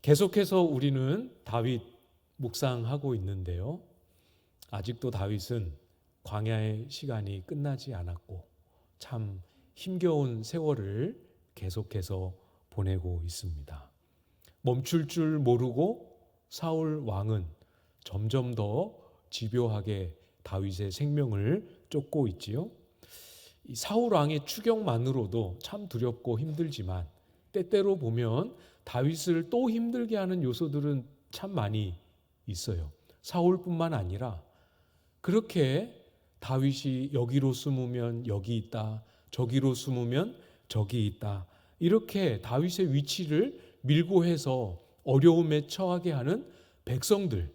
계속해서 우리는 다윗 묵상하고 있는데요. 아직도 다윗은 광야의 시간이 끝나지 않았고 참 힘겨운 세월을 계속해서 보내고 있습니다. 멈출 줄 모르고 사울 왕은 점점 더 집요하게 다윗의 생명을 쫓고 있지요. 이 사울 왕의 추격만으로도 참 두렵고 힘들지만 때때로 보면 다윗을 또 힘들게 하는 요소들은 참 많이 있어요. 사울뿐만 아니라 그렇게 다윗이 여기로 숨으면 여기 있다, 저기로 숨으면 저기 있다, 이렇게 다윗의 위치를 밀고 해서 어려움에 처하게 하는 백성들,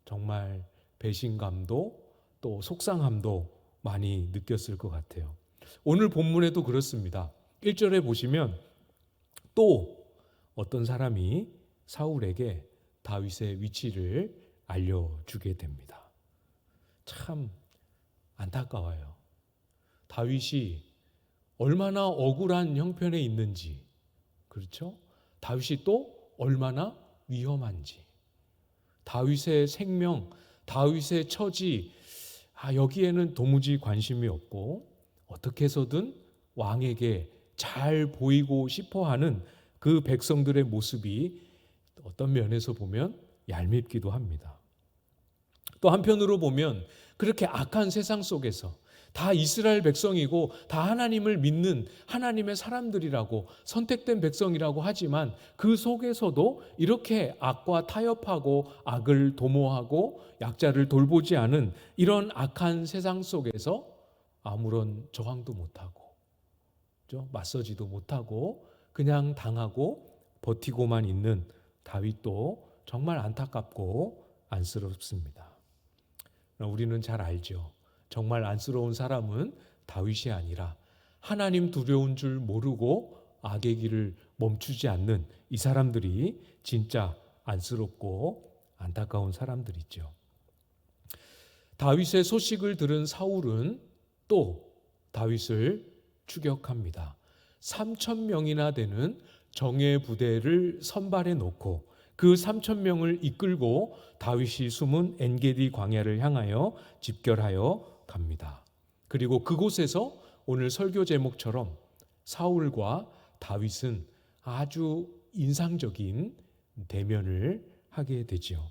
정말 배신감도 또 속상함도 많이 느꼈을 것 같아요. 오늘 본문에도 그렇습니다. 1절에 보시면 또 어떤 사람이 사울에게 다윗의 위치를 알려주게 됩니다. 참 안타까워요. 다윗이 얼마나 억울한 형편에 있는지, 그렇죠? 다윗이 또 얼마나 위험한지, 다윗의 생명, 다윗의 처지, 여기에는 도무지 관심이 없고 어떻게 해서든 왕에게 잘 보이고 싶어하는 그 백성들의 모습이 어떤 면에서 보면 얄밉기도 합니다. 또 한편으로 보면 그렇게 악한 세상 속에서 다 이스라엘 백성이고 다 하나님을 믿는 하나님의 사람들이라고 선택된 백성이라고 하지만 그 속에서도 이렇게 악과 타협하고 악을 도모하고 약자를 돌보지 않은 이런 악한 세상 속에서 아무런 저항도 못하고 맞서지도 못하고 그냥 당하고 버티고만 있는 다윗도 정말 안타깝고 안쓰럽습니다. 우리는 잘 알죠. 정말 안쓰러운 사람은 다윗이 아니라 하나님 두려운 줄 모르고 악의 길을 멈추지 않는 이 사람들이 진짜 안쓰럽고 안타까운 사람들이죠. 다윗의 소식을 들은 사울은 또 다윗을 추격합니다. 3,000명이나 되는 정예 부대를 선발해 놓고 그 3,000명을 이끌고 다윗이 숨은 엔게디 광야를 향하여 집결하여 갑니다. 그리고 그곳에서 오늘 설교 제목처럼 사울과 다윗은 아주 인상적인 대면을 하게 되지요.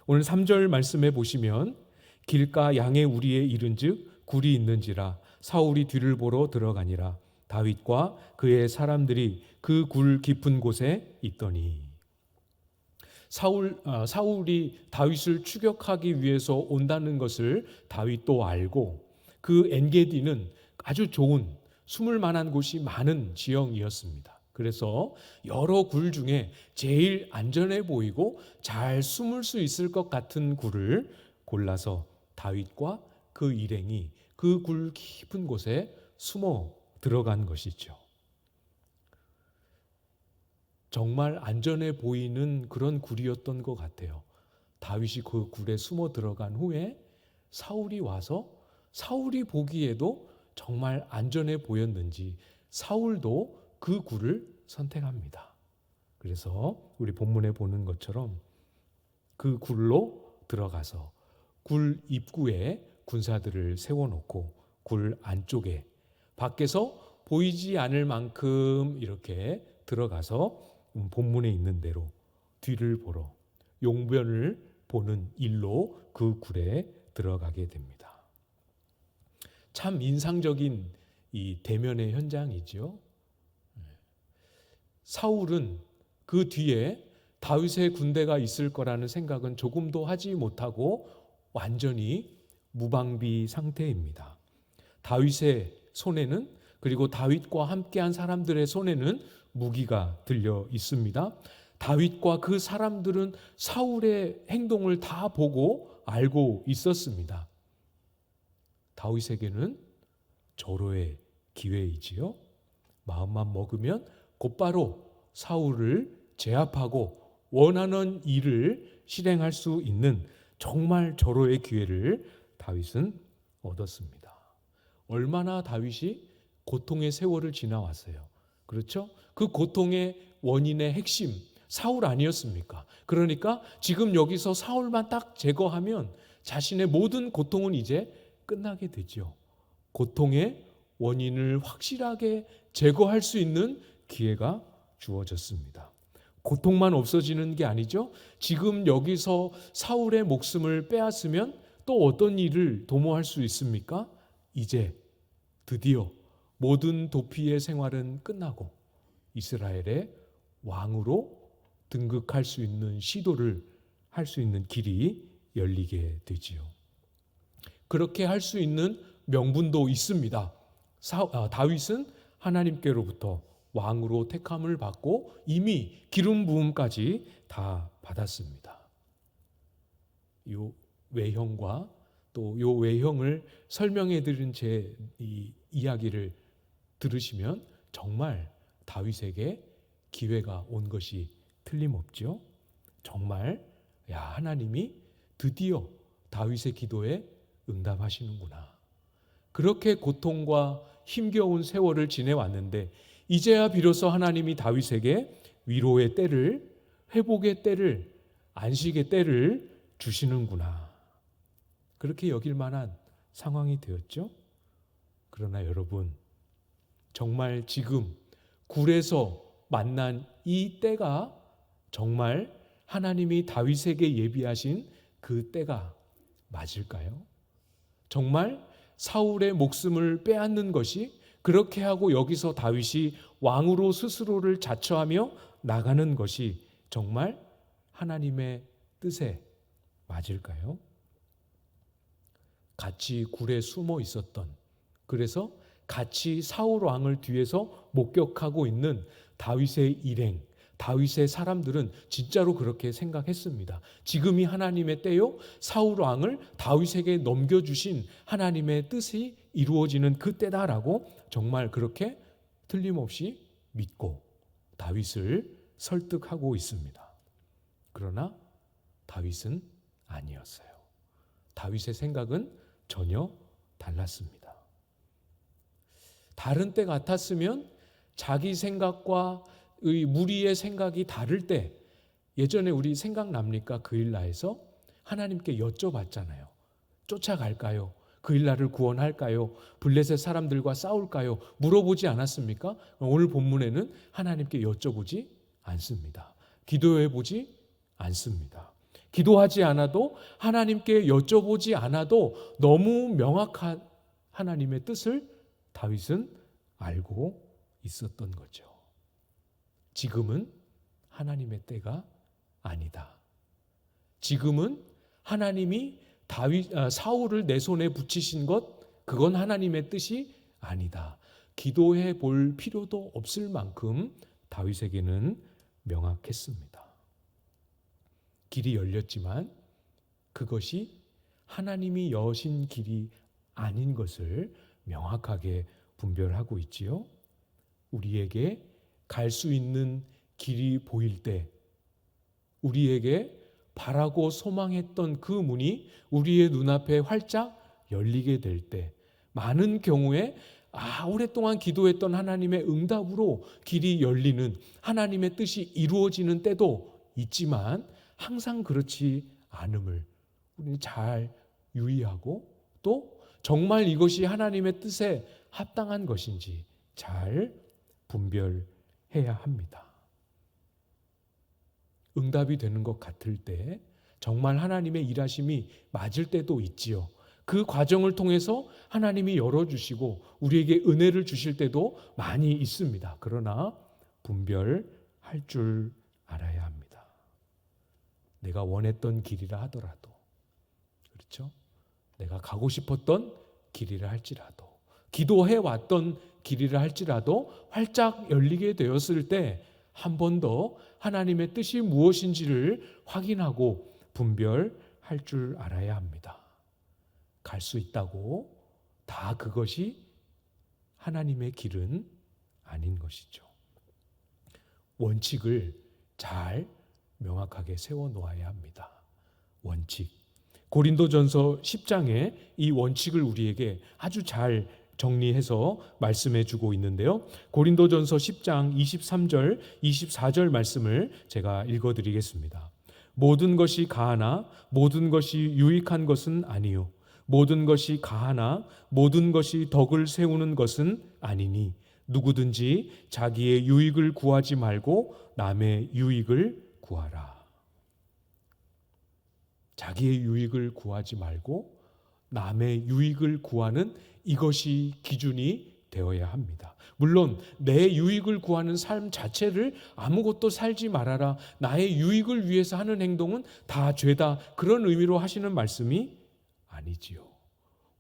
오늘 3절 말씀해 보시면 길가 양의 우리에 이른즉 굴이 있는지라 사울이 뒤를 보러 들어가니라 다윗과 그의 사람들이 그 굴 깊은 곳에 있더니. 사울이 다윗을 추격하기 위해서 온다는 것을 다윗도 알고 그 엔게디는 아주 좋은 숨을 만한 곳이 많은 지형이었습니다. 그래서 여러 굴 중에 제일 안전해 보이고 잘 숨을 수 있을 것 같은 굴을 골라서 다윗과 그 일행이 그 굴 깊은 곳에 숨어 들어간 것이죠. 정말 안전해 보이는 그런 굴이었던 것 같아요. 다윗이 그 굴에 숨어 들어간 후에 사울이 와서 사울이 보기에도 정말 안전해 보였는지 사울도 그 굴을 선택합니다. 그래서 우리 본문에 보는 것처럼 그 굴로 들어가서 굴 입구에 군사들을 세워놓고 굴 안쪽에 밖에서 보이지 않을 만큼 이렇게 들어가서 본문에 있는 대로 뒤를 보러 용변을 보는 일로 그 굴에 들어가게 됩니다. 참 인상적인 이 대면의 현장이죠. 사울은 그 뒤에 다윗의 군대가 있을 거라는 생각은 조금도 하지 못하고 완전히 무방비 상태입니다. 다윗의 손에는 그리고 다윗과 함께한 사람들의 손에는 무기가 들려 있습니다. 다윗과 그 사람들은 사울의 행동을 다 보고 알고 있었습니다. 다윗에게는 절호의 기회이지요. 마음만 먹으면 곧바로 사울을 제압하고 원하는 일을 실행할 수 있는 정말 절호의 기회를 다윗은 얻었습니다. 얼마나 다윗이 고통의 세월을 지나왔어요. 그렇죠? 그 고통의 원인의 핵심, 사울 아니었습니까? 그러니까 지금 여기서 사울만 딱 제거하면 자신의 모든 고통은 이제 끝나게 되죠. 고통의 원인을 확실하게 제거할 수 있는 기회가 주어졌습니다. 고통만 없어지는 게 아니죠. 지금 여기서 사울의 목숨을 빼앗으면 또 어떤 일을 도모할 수 있습니까? 이제 드디어 모든 도피의 생활은 끝나고 이스라엘의 왕으로 등극할 수 있는 시도를 할 수 있는 길이 열리게 되지요. 그렇게 할 수 있는 명분도 있습니다. 다윗은 하나님께로부터 왕으로 택함을 받고 이미 기름 부음까지 다 받았습니다. 요 외형과 또 요 외형을 설명해 드린 제 이 이야기를 들으시면 정말 다윗에게 기회가 온 것이 틀림없죠. 정말 하나님이 드디어 다윗의 기도에 응답하시는구나. 그렇게 고통과 힘겨운 세월을 지내왔는데 이제야 비로소 하나님이 다윗에게 위로의 때를, 회복의 때를, 안식의 때를 주시는구나. 그렇게 여길 만한 상황이 되었죠. 그러나 여러분, 정말 지금 굴에서 만난 이 때가 정말 하나님이 다윗에게 예비하신 그 때가 맞을까요? 정말 사울의 목숨을 빼앗는 것이, 그렇게 하고 여기서 다윗이 왕으로 스스로를 자처하며 나가는 것이 정말 하나님의 뜻에 맞을까요? 같이 굴에 숨어 있었던, 그래서 같이 사울 왕을 뒤에서 목격하고 있는 다윗의 일행, 다윗의 사람들은 진짜로 그렇게 생각했습니다. 지금이 하나님의 때요, 사울 왕을 다윗에게 넘겨주신 하나님의 뜻이 이루어지는 그 때다라고 정말 그렇게 틀림없이 믿고 다윗을 설득하고 있습니다. 그러나 다윗은 아니었어요. 다윗의 생각은 전혀 달랐습니다. 다른 때 같았으면 자기 생각과 무리의 생각이 다를 때, 예전에 우리 생각납니까? 그 일나에서 하나님께 여쭤봤잖아요. 쫓아갈까요? 그 일나를 구원할까요? 블레셋 사람들과 싸울까요? 물어보지 않았습니까? 오늘 본문에는 하나님께 여쭤보지 않습니다. 기도해보지 않습니다. 기도하지 않아도, 하나님께 여쭤보지 않아도 너무 명확한 하나님의 뜻을 다윗은 알고 있었던 거죠. 지금은 하나님의 때가 아니다. 지금은 하나님이 사울을 내 손에 붙이신 것, 그건 하나님의 뜻이 아니다. 기도해 볼 필요도 없을 만큼 다윗에게는 명확했습니다. 길이 열렸지만 그것이 하나님이 여신 길이 아닌 것을 명확하게 분별하고 있지요. 우리에게 갈 수 있는 길이 보일 때, 우리에게 바라고 소망했던 그 문이 우리의 눈앞에 활짝 열리게 될 때, 많은 경우에 오랫동안 기도했던 하나님의 응답으로 길이 열리는, 하나님의 뜻이 이루어지는 때도 있지만 항상 그렇지 않음을 우리는 잘 유의하고, 또 정말 이것이 하나님의 뜻에 합당한 것인지 잘 분별해야 합니다. 응답이 되는 것 같을 때, 정말 하나님의 일하심이 맞을 때도 있지요. 그 과정을 통해서 하나님이 열어주시고 우리에게 은혜를 주실 때도 많이 있습니다. 그러나 분별할 줄 알아야 합니다. 내가 원했던 길이라 하더라도, 그렇죠? 내가 가고 싶었던 길이라 할지라도, 기도해왔던 길이라 할지라도 활짝 열리게 되었을 때 한 번 더 하나님의 뜻이 무엇인지를 확인하고 분별할 줄 알아야 합니다. 갈 수 있다고 다 그것이 하나님의 길은 아닌 것이죠. 원칙을 잘 명확하게 세워놓아야 합니다. 원칙. 고린도전서 10장에 이 원칙을 우리에게 아주 잘 정리해서 말씀해 주고 있는데요. 고린도전서 10장 23절, 24절 말씀을 제가 읽어 드리겠습니다. 모든 것이 가하나 모든 것이 유익한 것은 아니요 모든 것이 가하나 모든 것이 덕을 세우는 것은 아니니 누구든지 자기의 유익을 구하지 말고 남의 유익을 구하라. 자기의 유익을 구하지 말고 남의 유익을 구하는 이것이 기준이 되어야 합니다. 물론 내 유익을 구하는 삶 자체를 아무것도 살지 말아라, 나의 유익을 위해서 하는 행동은 다 죄다, 그런 의미로 하시는 말씀이 아니지요.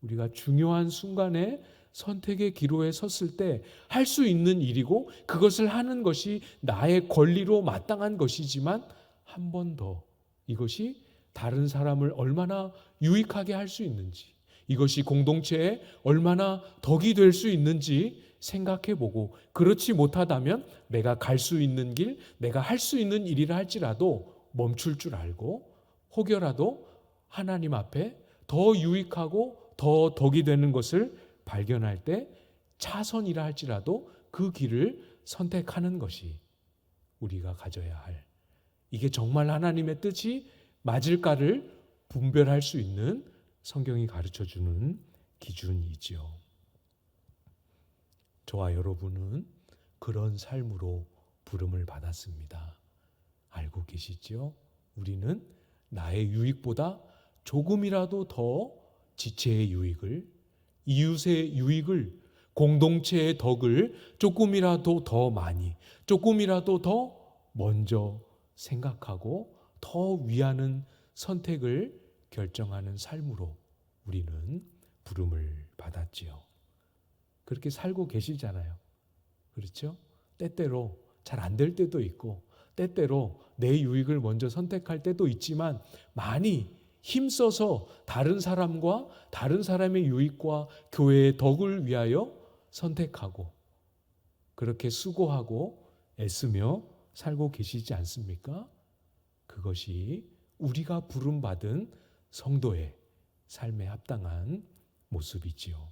우리가 중요한 순간에 선택의 기로에 섰을 때 할 수 있는 일이고 그것을 하는 것이 나의 권리로 마땅한 것이지만 한 번 더 이것이 다른 사람을 얼마나 유익하게 할 수 있는지, 이것이 공동체에 얼마나 덕이 될 수 있는지 생각해보고, 그렇지 못하다면 내가 갈 수 있는 길, 내가 할 수 있는 일이라 할지라도 멈출 줄 알고 혹여라도 하나님 앞에 더 유익하고 더 덕이 되는 것을 발견할 때 차선이라 할지라도 그 길을 선택하는 것이 우리가 가져야 할, 이게 정말 하나님의 뜻이 맞을까를 분별할 수 있는 성경이 가르쳐주는 기준이지요. 저와 여러분은 그런 삶으로 부름을 받았습니다. 알고 계시죠? 우리는 나의 유익보다 조금이라도 더 지체의 유익을, 이웃의 유익을, 공동체의 덕을 조금이라도 더 많이, 조금이라도 더 먼저 생각하고 더 위하는 선택을 결정하는 삶으로 우리는 부름을 받았지요. 그렇게 살고 계시잖아요. 그렇죠? 때때로 잘 안 될 때도 있고 때때로 내 유익을 먼저 선택할 때도 있지만 많이 힘써서 다른 사람과 다른 사람의 유익과 교회의 덕을 위하여 선택하고 그렇게 수고하고 애쓰며 살고 계시지 않습니까? 그것이 우리가 부름받은 성도의 삶에 합당한 모습이지요.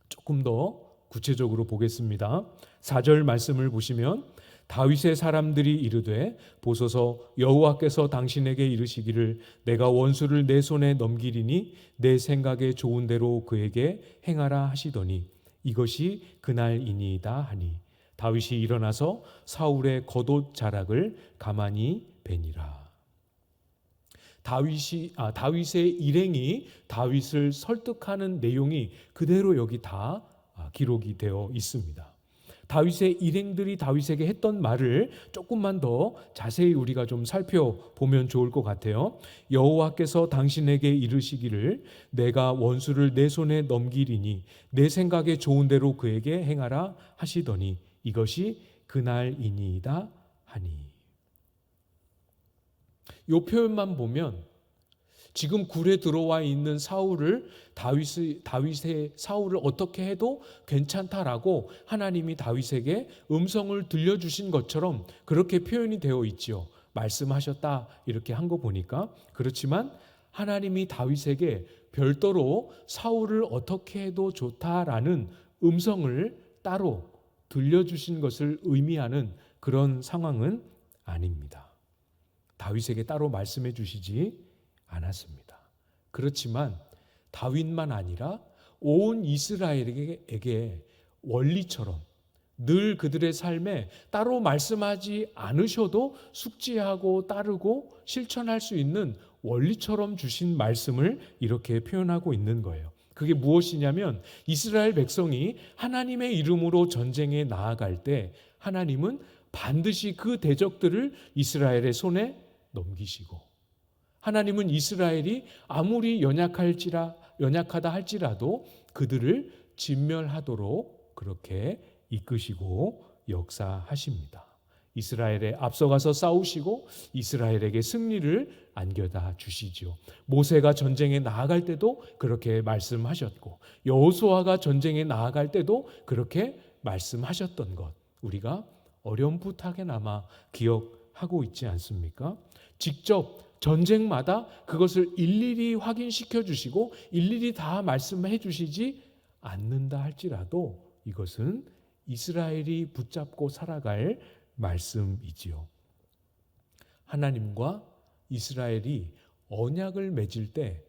조금 더 구체적으로 보겠습니다. 4절 말씀을 보시면 다윗의 사람들이 이르되 보소서 여호와께서 당신에게 이르시기를 내가 원수를 내 손에 넘기리니 내 생각에 좋은 대로 그에게 행하라 하시더니 이것이 그날이니이다 하니 다윗이 일어나서 사울의 겉옷 자락을 가만히 베니라. 다윗의 일행이 다윗을 설득하는 내용이 그대로 여기 다 기록이 되어 있습니다. 다윗의 일행들이 다윗에게 했던 말을 조금만 더 자세히 우리가 좀 살펴보면 좋을 것 같아요. 여호와께서 당신에게 이르시기를 내가 원수를 내 손에 넘기리니 내 생각에 좋은 대로 그에게 행하라 하시더니 이것이 그날이니이다 하니. 이 표현만 보면 지금 굴에 들어와 있는 다윗의 사울을 어떻게 해도 괜찮다라고 하나님이 다윗에게 음성을 들려주신 것처럼 그렇게 표현이 되어 있지요. 말씀하셨다 이렇게 한 거 보니까. 그렇지만 하나님이 다윗에게 별도로 사울을 어떻게 해도 좋다라는 음성을 따로 들려주신 것을 의미하는 그런 상황은 아닙니다. 다윗에게 따로 말씀해 주시지 않았습니다. 그렇지만 다윗만 아니라 온 이스라엘에게 원리처럼 늘 그들의 삶에 따로 말씀하지 않으셔도 숙지하고 따르고 실천할 수 있는 원리처럼 주신 말씀을 이렇게 표현하고 있는 거예요. 그게 무엇이냐면 이스라엘 백성이 하나님의 이름으로 전쟁에 나아갈 때 하나님은 반드시 그 대적들을 이스라엘의 손에 넘기시고, 하나님은 이스라엘이 아무리 연약하다 할지라도 그들을 진멸하도록 그렇게 이끄시고 역사하십니다. 이스라엘에 앞서가서 싸우시고 이스라엘에게 승리를 안겨다 주시지요. 모세가 전쟁에 나아갈 때도 그렇게 말씀하셨고 여호수아가 전쟁에 나아갈 때도 그렇게 말씀하셨던 것 우리가 어렴풋하게나마 기억하고 있지 않습니까? 직접 전쟁마다 그것을 일일이 확인시켜 주시고 일일이 다 말씀해 주시지 않는다 할지라도 이것은 이스라엘이 붙잡고 살아갈 말씀이지요. 하나님과 이스라엘이 언약을 맺을 때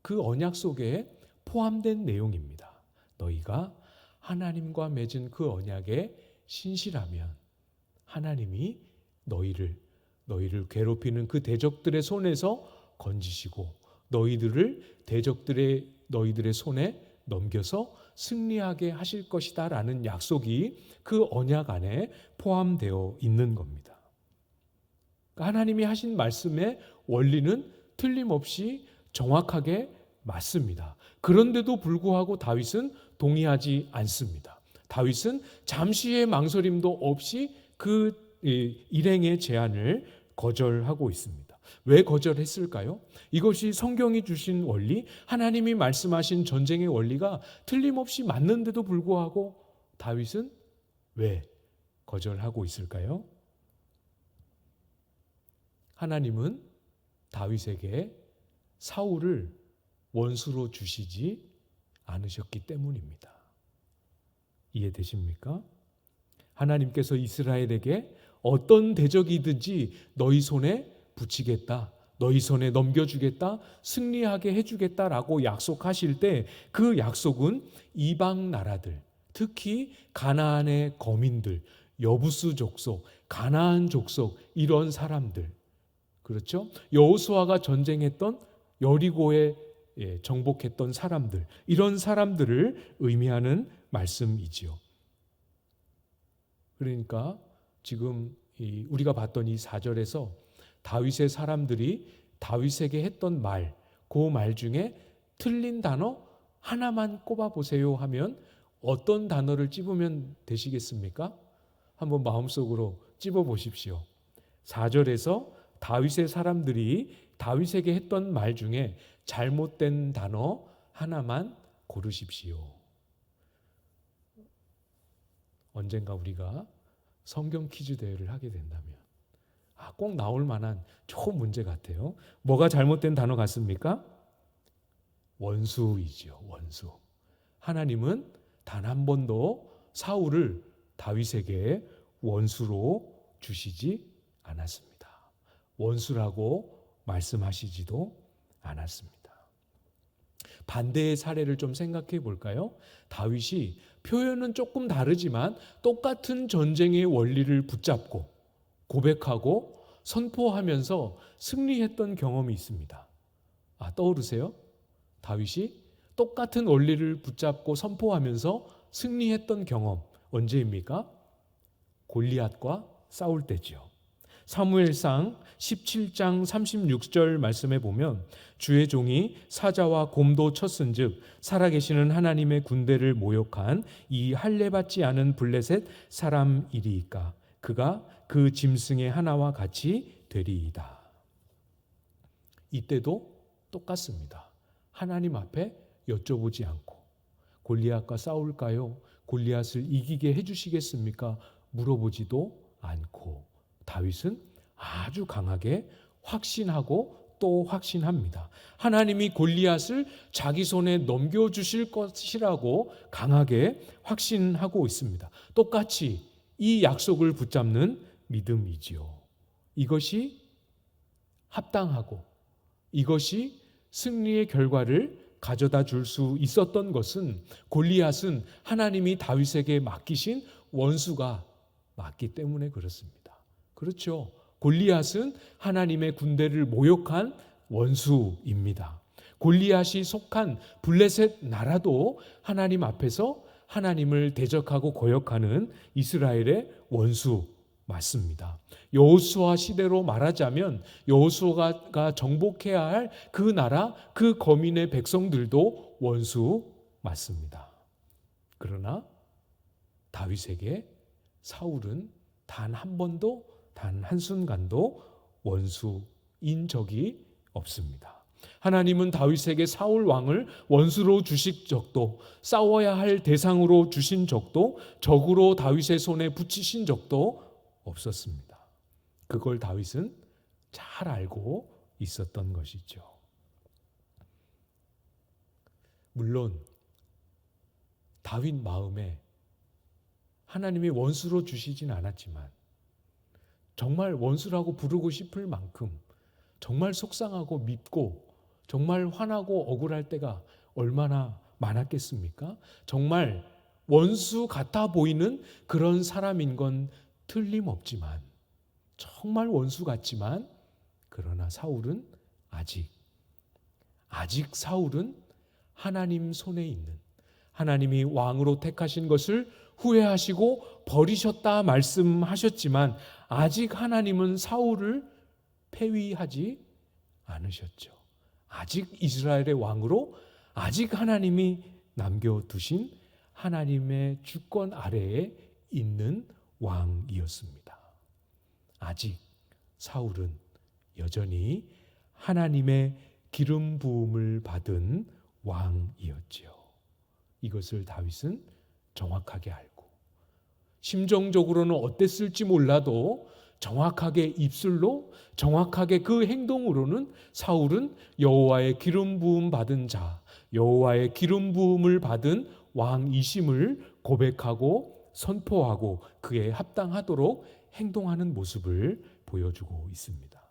그 언약 속에 포함된 내용입니다. 너희가 하나님과 맺은 그 언약에 신실하면 하나님이 너희를 괴롭히는 그 대적들의 손에서 건지시고 너희들의 손에 넘겨서 승리하게 하실 것이다 라는 약속이 그 언약 안에 포함되어 있는 겁니다. 하나님이 하신 말씀의 원리는 틀림없이 정확하게 맞습니다. 그런데도 불구하고 다윗은 동의하지 않습니다. 다윗은 잠시의 망설임도 없이 그 일행의 제안을 거절하고 있습니다. 왜 거절했을까요? 이것이 성경이 주신 원리, 하나님이 말씀하신 전쟁의 원리가 틀림없이 맞는데도 불구하고 다윗은 왜 거절하고 있을까요? 하나님은 다윗에게 사울을 원수로 주시지 않으셨기 때문입니다. 이해되십니까? 하나님께서 이스라엘에게 어떤 대적이든지 너희 손에 붙이겠다, 너희 손에 넘겨주겠다, 승리하게 해주겠다라고 약속하실 때 그 약속은 이방 나라들, 특히 가나안의 거민들, 여부스 족속, 가나안 족속 이런 사람들, 그렇죠? 여호수아가 전쟁했던 여리고에 정복했던 사람들, 이런 사람들을 의미하는 말씀이지요. 그러니까 지금 우리가 봤던 이 4절에서 다윗의 사람들이 다윗에게 했던 말, 그 말 중에 틀린 단어 하나만 꼽아보세요 하면 어떤 단어를 찝으면 되시겠습니까? 한번 마음속으로 찝어보십시오. 4절에서 다윗의 사람들이 다윗에게 했던 말 중에 잘못된 단어 하나만 고르십시오. 언젠가 우리가 성경 퀴즈 대회를 하게 된다면 꼭 나올 만한 좋은 문제 같아요. 뭐가 잘못된 단어 같습니까? 원수이죠. 원수. 하나님은 단 한 번도 사울을 다윗에게 원수로 주시지 않았습니다. 원수라고 말씀하시지도 않았습니다. 반대의 사례를 좀 생각해 볼까요? 다윗이 표현은 조금 다르지만 똑같은 전쟁의 원리를 붙잡고 고백하고 선포하면서 승리했던 경험이 있습니다. 떠오르세요? 다윗이 똑같은 원리를 붙잡고 선포하면서 승리했던 경험 언제입니까? 골리앗과 싸울 때죠. 사무엘상 17장 36절 말씀에 보면 주의 종이 사자와 곰도 쳤은즉 살아계시는 하나님의 군대를 모욕한 이 할례받지 않은 블레셋 사람이리이까 그가 그 짐승의 하나와 같이 되리이다. 이때도 똑같습니다. 하나님 앞에 여쭤보지 않고 골리앗과 싸울까요? 골리앗을 이기게 해주시겠습니까? 물어보지도 않고 다윗은 아주 강하게 확신하고 또 확신합니다. 하나님이 골리앗을 자기 손에 넘겨주실 것이라고 강하게 확신하고 있습니다. 똑같이 이 약속을 붙잡는 믿음이지요. 이것이 합당하고 이것이 승리의 결과를 가져다 줄 수 있었던 것은 골리앗은 하나님이 다윗에게 맡기신 원수가 맞기 때문에 그렇습니다. 그렇죠. 골리앗은 하나님의 군대를 모욕한 원수입니다. 골리앗이 속한 블레셋 나라도 하나님 앞에서 하나님을 대적하고 거역하는 이스라엘의 원수 맞습니다. 여호수아 시대로 말하자면 여호수아가 정복해야 할 그 나라, 그 거민의 백성들도 원수 맞습니다. 그러나 다윗에게 사울은 단 한 번도, 단 한순간도 원수인 적이 없습니다. 하나님은 다윗에게 사울 왕을 원수로 주신 적도, 싸워야 할 대상으로 주신 적도, 적으로 다윗의 손에 붙이신 적도 없었습니다. 그걸 다윗은 잘 알고 있었던 것이죠. 물론 다윗 마음에 하나님이 원수로 주시진 않았지만 정말 원수라고 부르고 싶을 만큼 정말 속상하고 밉고 정말 화나고 억울할 때가 얼마나 많았겠습니까? 정말 원수 같아 보이는 그런 사람인 건 틀림없지만 정말 원수 같지만 그러나 사울은 아직 사울은 하나님 손에 있는 하나님이 왕으로 택하신 것을 후회하시고 버리셨다 말씀하셨지만 아직 하나님은 사울을 폐위하지 않으셨죠. 아직 이스라엘의 왕으로 아직 하나님이 남겨두신 하나님의 주권 아래에 있는 왕이었습니다. 아직 사울은 여전히 하나님의 기름 부음을 받은 왕이었지요. 이것을 다윗은 정확하게 알고 심정적으로는 어땠을지 몰라도 정확하게 입술로 정확하게 그 행동으로는 사울은 여호와의 기름 부음 받은 자, 여호와의 기름 부음을 받은 왕이심을 고백하고 선포하고 그에 합당하도록 행동하는 모습을 보여주고 있습니다.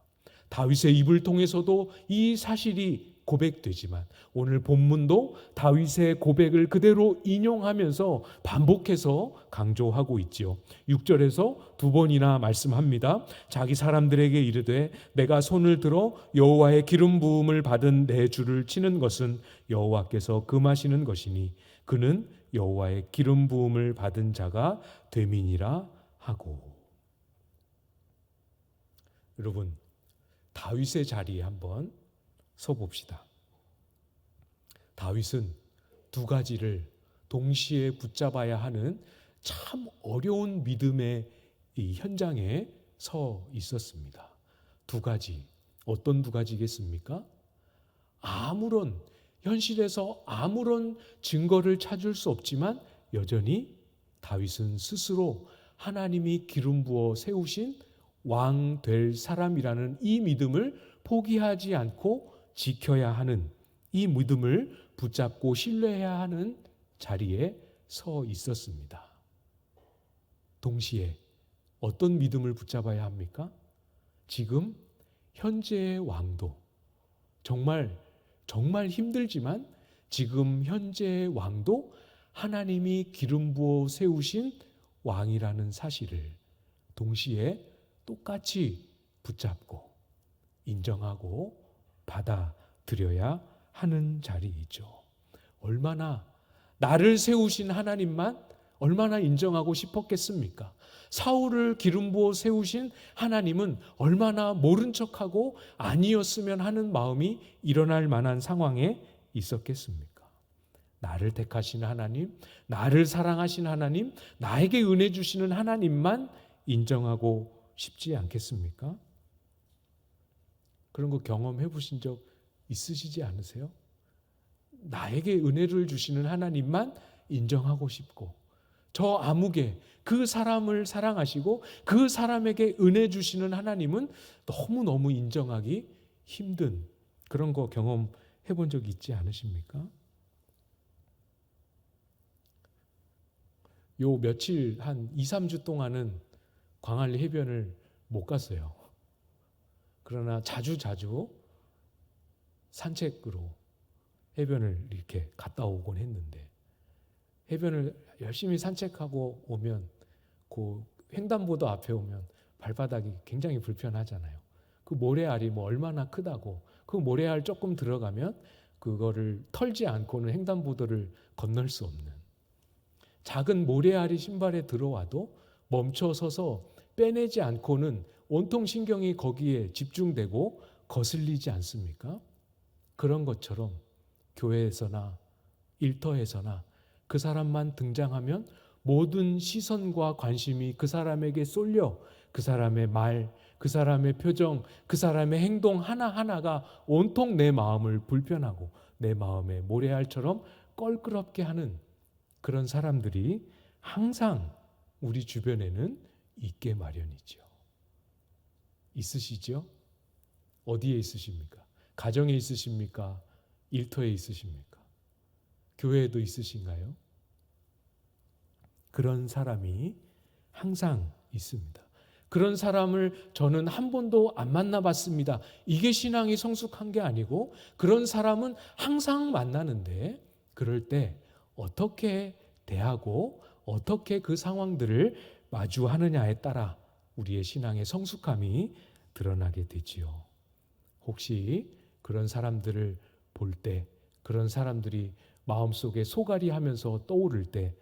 다윗의 입을 통해서도 이 사실이 고백되지만 오늘 본문도 다윗의 고백을 그대로 인용하면서 반복해서 강조하고 있지요. 6절에서 두 번이나 말씀합니다. 자기 사람들에게 이르되 내가 손을 들어 여호와의 기름 부음을 받은 내 주를 치는 것은 여호와께서 금하시는 것이니 그는 여호와의 기름 부음을 받은 자가 됨이니라 하고. 여러분, 다윗의 자리에 한번 서봅시다. 다윗은 두 가지를 동시에 붙잡아야 하는 참 어려운 믿음의 이 현장에 서 있었습니다. 두 가지, 어떤 두 가지겠습니까? 현실에서 아무런 증거를 찾을 수 없지만 여전히 다윗은 스스로 하나님이 기름 부어 세우신 왕 될 사람이라는 이 믿음을 포기하지 않고 지켜야 하는, 이 믿음을 붙잡고 신뢰해야 하는 자리에 서 있었습니다. 동시에 어떤 믿음을 붙잡아야 합니까? 지금 현재의 왕도 정말 힘들지만 지금 현재의 왕도 하나님이 기름 부어 세우신 왕이라는 사실을 동시에 똑같이 붙잡고 인정하고 받아들여야 하는 자리이죠. 얼마나 나를 세우신 하나님만 얼마나 인정하고 싶었겠습니까? 사울을 기름 부어 세우신 하나님은 얼마나 모른 척하고 아니었으면 하는 마음이 일어날 만한 상황에 있었겠습니까? 나를 택하신 하나님, 나를 사랑하신 하나님, 나에게 은혜 주시는 하나님만 인정하고 싶지 않겠습니까? 그런 거 경험해 보신 적 있으시지 않으세요? 나에게 은혜를 주시는 하나님만 인정하고 싶고 저 아무개 그 사람을 사랑하시고 그 사람에게 은혜 주시는 하나님은 너무너무 인정하기 힘든 그런 거 경험해 본 적 있지 않으십니까? 요 며칠 한 2, 3주 동안은 광안리 해변을 못 갔어요. 그러나 자주 산책으로 해변을 이렇게 갔다 오곤 했는데 해변을 열심히 산책하고 오면 그 횡단보도 앞에 오면 발바닥이 굉장히 불편하잖아요. 그 모래알이 뭐 얼마나 크다고 그 모래알 조금 들어가면 그거를 털지 않고는 횡단보도를 건널 수 없는 작은 모래알이 신발에 들어와도 멈춰 서서 빼내지 않고는 온통 신경이 거기에 집중되고 거슬리지 않습니까? 그런 것처럼 교회에서나 일터에서나 그 사람만 등장하면 모든 시선과 관심이 그 사람에게 쏠려 그 사람의 말, 그 사람의 표정, 그 사람의 행동 하나하나가 온통 내 마음을 불편하고 내 마음에 모래알처럼 껄끄럽게 하는 그런 사람들이 항상 우리 주변에는 있게 마련이죠. 있으시죠? 어디에 있으십니까? 가정에 있으십니까? 일터에 있으십니까? 교회에도 있으신가요? 그런 사람이 항상 있습니다. 그런 사람을 저는 한 번도 안 만나봤습니다. 이게 신앙이 성숙한 게 아니고, 그런 사람은 항상 만나는데 그럴 때 어떻게 대하고 어떻게 그 상황들을 마주하느냐에 따라 우리의 신앙의 성숙함이 드러나게 되지요. 혹시 그런 사람들을 볼 때, 그런 사람들이 마음속에 소갈이 하면서 떠오를 때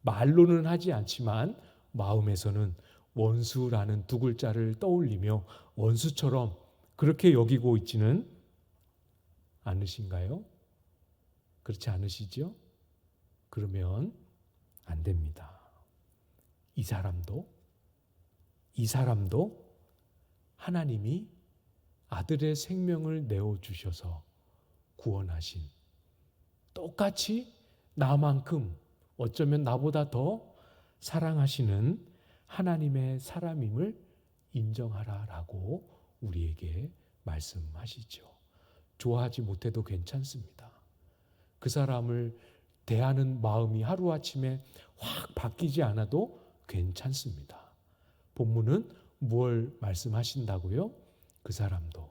말로는 하지 않지만 마음에서는 원수라는 두 글자를 떠올리며 원수처럼 그렇게 여기고 있지는 않으신가요? 그렇지 않으시죠? 그러면 안 됩니다. 이 사람도 하나님이 아들의 생명을 내어주셔서 구원하신, 똑같이 나만큼 어쩌면 나보다 더 사랑하시는 하나님의 사람임을 인정하라라고 우리에게 말씀하시죠. 좋아하지 못해도 괜찮습니다. 그 사람을 대하는 마음이 하루아침에 확 바뀌지 않아도 괜찮습니다. 본문은 무엇을 말씀하신다고요? 그 사람도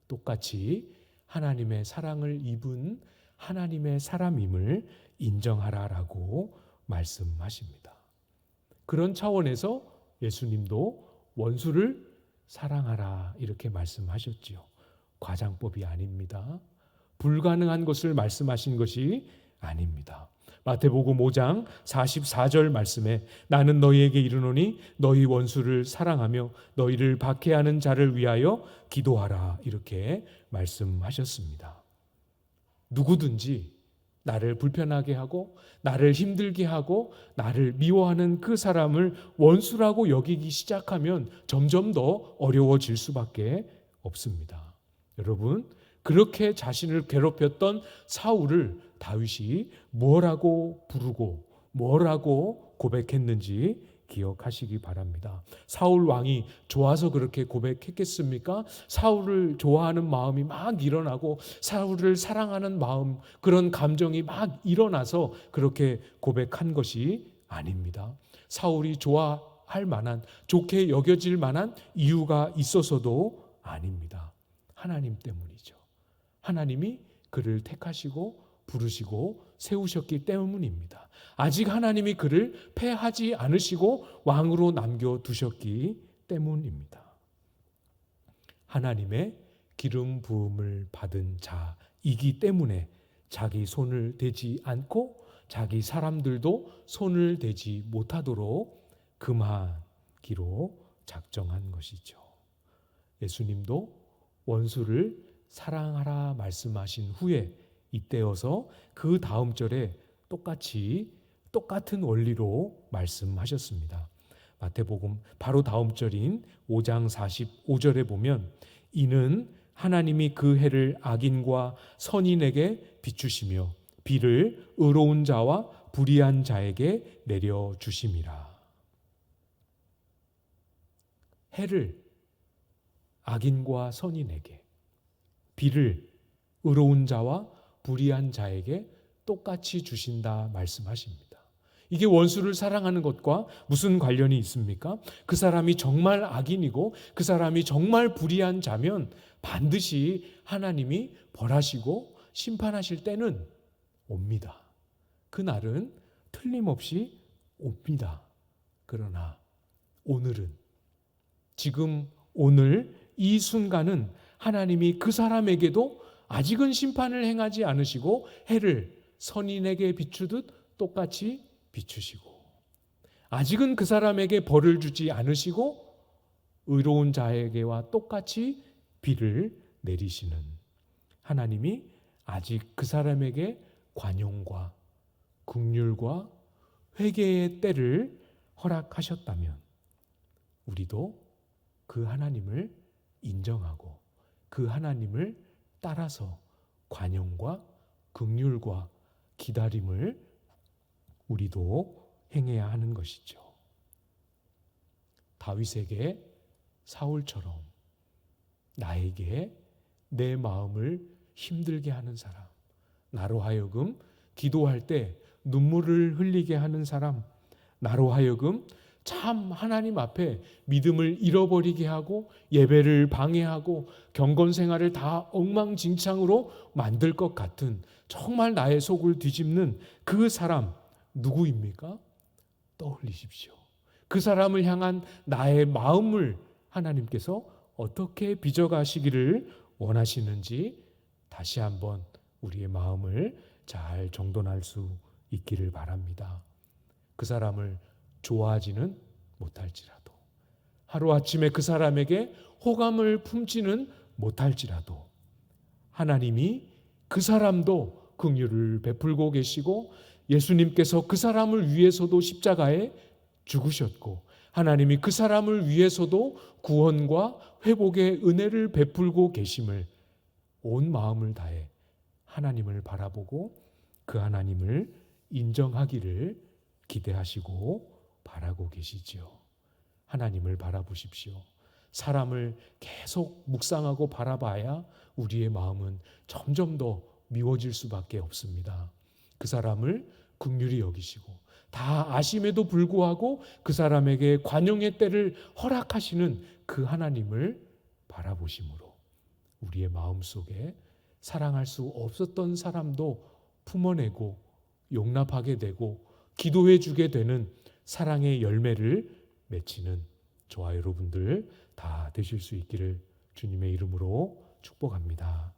똑같이 하나님의 사랑을 입은 하나님의 사람임을 인정하라라고 말씀하십니다. 그런 차원에서 예수님도 원수를 사랑하라 이렇게 말씀하셨지요. 과장법이 아닙니다. 불가능한 것을 말씀하신 것이 아닙니다. 마태복음 5장 44절 말씀에 나는 너희에게 이르노니 너희 원수를 사랑하며 너희를 박해하는 자를 위하여 기도하라 이렇게 말씀하셨습니다. 누구든지 나를 불편하게 하고 나를 힘들게 하고 나를 미워하는 그 사람을 원수라고 여기기 시작하면 점점 더 어려워질 수밖에 없습니다. 여러분, 그렇게 자신을 괴롭혔던 사울을 다윗이 뭐라고 부르고 뭐라고 고백했는지 기억하시기 바랍니다. 사울 왕이 좋아서 그렇게 고백했겠습니까? 사울을 좋아하는 마음이 막 일어나고 사울을 사랑하는 마음, 그런 감정이 막 일어나서 그렇게 고백한 것이 아닙니다. 사울이 좋아할 만한, 좋게 여겨질 만한 이유가 있어서도 아닙니다. 하나님 때문이죠. 하나님이 그를 택하시고 부르시고 세우셨기 때문입니다. 아직 하나님이 그를 패하지 않으시고 왕으로 남겨두셨기 때문입니다. 하나님의 기름 부음을 받은 자이기 때문에 자기 손을 대지 않고 자기 사람들도 손을 대지 못하도록 금하기로 작정한 것이죠. 예수님도 원수를 사랑하라 말씀하신 후에 이때여서 그 다음 절에 똑같은 원리로 말씀하셨습니다. 마태복음 바로 다음 절인 5장 45절에 보면 이는 하나님이 그 해를 악인과 선인에게 비추시며 비를 의로운 자와 불의한 자에게 내려주심이라. 해를 악인과 선인에게, 비를 의로운 자와 불의한 자에게 똑같이 주신다 말씀하십니다. 이게 원수를 사랑하는 것과 무슨 관련이 있습니까? 그 사람이 정말 악인이고 그 사람이 정말 불의한 자면 반드시 하나님이 벌하시고 심판하실 때는 옵니다. 그날은 틀림없이 옵니다. 그러나 오늘은, 지금 오늘 이 순간은 하나님이 그 사람에게도 아직은 심판을 행하지 않으시고 해를 선인에게 비추듯 똑같이 비추시고, 아직은 그 사람에게 벌을 주지 않으시고 의로운 자에게와 똑같이 비를 내리시는 하나님이 아직 그 사람에게 관용과 긍휼과 회개의 때를 허락하셨다면 우리도 그 하나님을 인정하고 그 하나님을 따라서 관용과 긍휼과 기다림을 우리도 행해야 하는 것이죠. 다윗에게 사울처럼 나에게 내 마음을 힘들게 하는 사람, 나로 하여금 기도할 때 눈물을 흘리게 하는 사람, 나로 하여금 참 하나님 앞에 믿음을 잃어버리게 하고 예배를 방해하고 경건 생활을 다 엉망진창으로 만들 것 같은 정말 나의 속을 뒤집는 그 사람 누구입니까? 떠올리십시오. 그 사람을 향한 나의 마음을 하나님께서 어떻게 빚어가시기를 원하시는지 다시 한번 우리의 마음을 잘 정돈할 수 있기를 바랍니다. 그 사람을 좋아하지는 못할지라도, 하루아침에 그 사람에게 호감을 품지는 못할지라도 하나님이 그 사람도 긍휼을 베풀고 계시고 예수님께서 그 사람을 위해서도 십자가에 죽으셨고 하나님이 그 사람을 위해서도 구원과 회복의 은혜를 베풀고 계심을 온 마음을 다해 하나님을 바라보고 그 하나님을 인정하기를 기대하시고 바라고 계시지요. 하나님을 바라보십시오. 사람을 계속 묵상하고 바라봐야 우리의 마음은 점점 더 미워질 수밖에 없습니다. 그 사람을 긍휼히 여기시고 다 아심에도 불구하고 그 사람에게 관용의 때를 허락하시는 그 하나님을 바라보심으로 우리의 마음속에 사랑할 수 없었던 사람도 품어내고 용납하게 되고 기도해 주게 되는 사랑의 열매를 맺히는 저와 여러분들 다 되실 수 있기를 주님의 이름으로 축복합니다.